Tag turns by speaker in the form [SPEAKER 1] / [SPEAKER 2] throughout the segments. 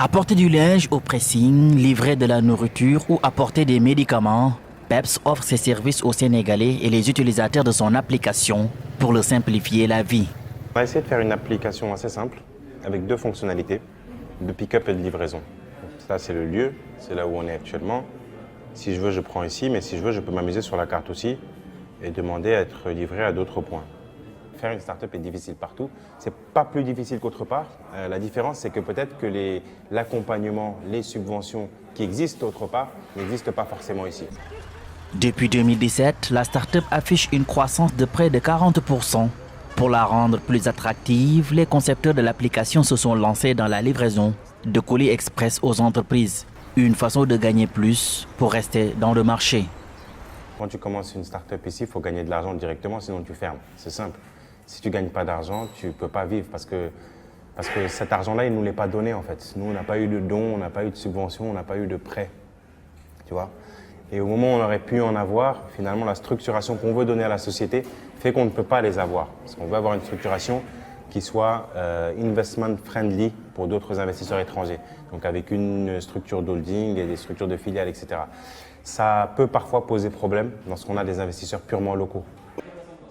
[SPEAKER 1] Apporter du linge au pressing, livrer de la nourriture ou apporter des médicaments, PEPS offre ses services aux Sénégalais et les utilisateurs de son application pour leur simplifier la vie.
[SPEAKER 2] On va essayer de faire une application assez simple avec deux fonctionnalités, de pick-up et de livraison. Ça, c'est le lieu, c'est là où on est actuellement. Si je veux, je prends ici, mais si je veux, je peux m'amuser sur la carte aussi et demander à être livré à d'autres points. Faire une start-up est difficile partout. C'est pas plus difficile qu'autre part. La différence, c'est que peut-être que l'accompagnement, les subventions qui existent autre part n'existent pas forcément ici.
[SPEAKER 1] Depuis 2017, la start-up affiche une croissance de près de 40%. Pour la rendre plus attractive, les concepteurs de l'application se sont lancés dans la livraison de colis express aux entreprises. Une façon de gagner plus pour rester dans le marché.
[SPEAKER 2] Quand tu commences une start-up ici, il faut gagner de l'argent directement, sinon tu fermes. C'est simple. Si tu ne gagnes pas d'argent, tu ne peux pas vivre parce que cet argent-là, il ne nous l'est pas donné en fait. Nous, on n'a pas eu de don, on n'a pas eu de subvention, on n'a pas eu de prêt. Tu vois ? Et au moment où on aurait pu en avoir, finalement, la structuration qu'on veut donner à la société fait qu'on ne peut pas les avoir. Parce qu'on veut avoir une structuration qui soit investment friendly pour d'autres investisseurs étrangers. Donc avec une structure d'holding et des structures de filiales, etc. Ça peut parfois poser problème lorsqu'on a des investisseurs purement locaux.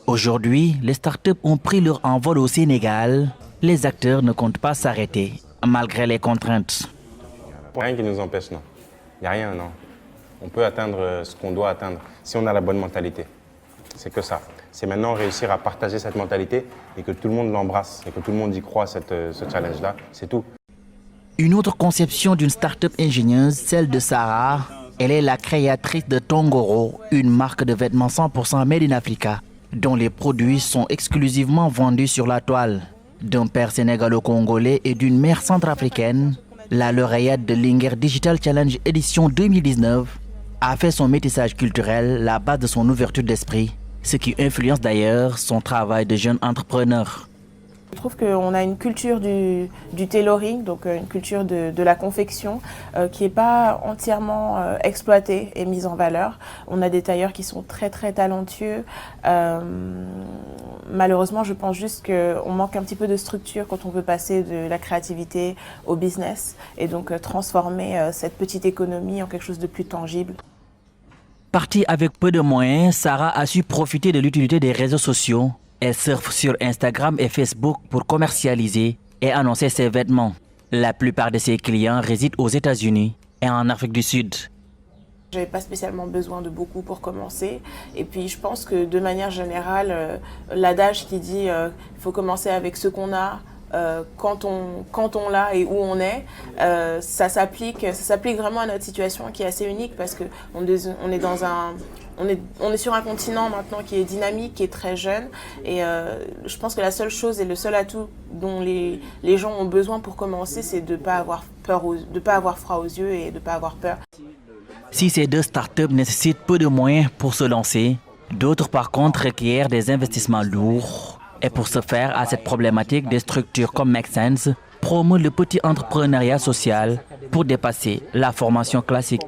[SPEAKER 1] Aujourd'hui, les startups ont pris leur envol au Sénégal. Les acteurs ne comptent pas s'arrêter, malgré les contraintes.
[SPEAKER 2] Rien qui nous empêche, non. Il n'y a rien, non. On peut atteindre ce qu'on doit atteindre si on a la bonne mentalité. C'est que ça. C'est maintenant réussir à partager cette mentalité et que tout le monde l'embrasse et que tout le monde y croit, ce challenge-là. C'est tout.
[SPEAKER 1] Une autre conception d'une start-up ingénieuse, celle de Sarah. Elle est la créatrice de Tongoro, une marque de vêtements 100% made in Africa, dont les produits sont exclusivement vendus sur la toile. D'un père sénégalo-congolais et d'une mère centrafricaine, la lauréate de l'Inger Digital Challenge édition 2019 a fait son métissage culturel la base de son ouverture d'esprit, ce qui influence d'ailleurs son travail de jeune entrepreneur.
[SPEAKER 3] Je trouve qu'on a une culture du tailoring, donc une culture de la confection qui n'est pas entièrement exploitée et mise en valeur. On a des tailleurs qui sont très très talentueux. Malheureusement, je pense juste qu'on manque un petit peu de structure quand on veut passer de la créativité au business et donc transformer cette petite économie en quelque chose de plus tangible.
[SPEAKER 1] Partie avec peu de moyens, Sarah a su profiter de l'utilité des réseaux sociaux. Elle surfe sur Instagram et Facebook pour commercialiser et annoncer ses vêtements. La plupart de ses clients résident aux États-Unis et en Afrique du Sud.
[SPEAKER 3] Je n'avais pas spécialement besoin de beaucoup pour commencer. Et puis je pense que de manière générale, l'adage qui dit il faut commencer avec ce qu'on a, quand on l'a et où on est, ça s'applique vraiment à notre situation qui est assez unique parce qu'on est dans on est sur un continent maintenant qui est dynamique, qui est très jeune et je pense que la seule chose et le seul atout dont les gens ont besoin pour commencer, c'est de ne pas avoir froid aux yeux et de ne pas avoir peur.
[SPEAKER 1] Si ces deux startups nécessitent peu de moyens pour se lancer, d'autres par contre requièrent des investissements lourds. Et pour ce faire, à cette problématique, des structures comme Make Sense promeuvent le petit entrepreneuriat social pour dépasser la formation classique.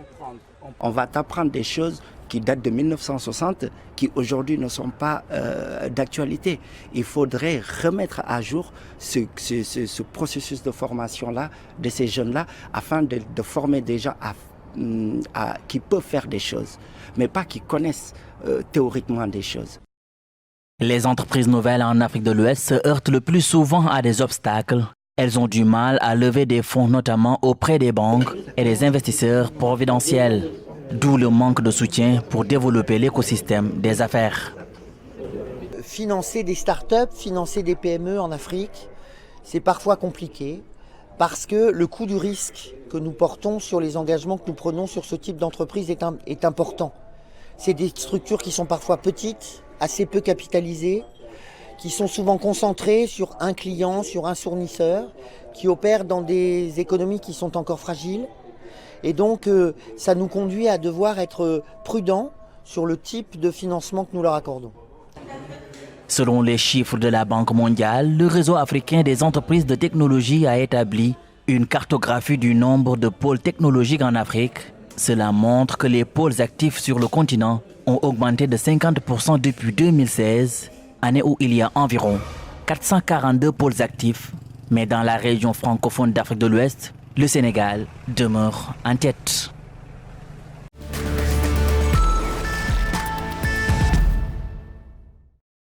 [SPEAKER 4] On va t'apprendre des choses qui datent de 1960, qui aujourd'hui ne sont pas d'actualité. Il faudrait remettre à jour ce processus de formation-là, de ces jeunes-là, afin de former des gens qui peuvent faire des choses, mais pas qui connaissent théoriquement des choses.
[SPEAKER 1] Les entreprises nouvelles en Afrique de l'Ouest se heurtent le plus souvent à des obstacles. Elles ont du mal à lever des fonds, notamment auprès des banques et des investisseurs providentiels. D'où le manque de soutien pour développer l'écosystème des affaires.
[SPEAKER 5] Financer des startups, financer des PME en Afrique, c'est parfois compliqué parce que le coût du risque que nous portons sur les engagements que nous prenons sur ce type d'entreprise est important. C'est des structures qui sont parfois petites, assez peu capitalisées, qui sont souvent concentrées sur un client, sur un fournisseur, qui opèrent dans des économies qui sont encore fragiles. Et donc, ça nous conduit à devoir être prudents sur le type de financement que nous leur accordons.
[SPEAKER 1] Selon les chiffres de la Banque mondiale, le réseau africain des entreprises de technologie a établi une cartographie du nombre de pôles technologiques en Afrique. Cela montre que les pôles actifs sur le continent ont augmenté de 50% depuis 2016, année où il y a environ 442 pôles actifs. Mais dans la région francophone d'Afrique de l'Ouest, le Sénégal demeure en tête.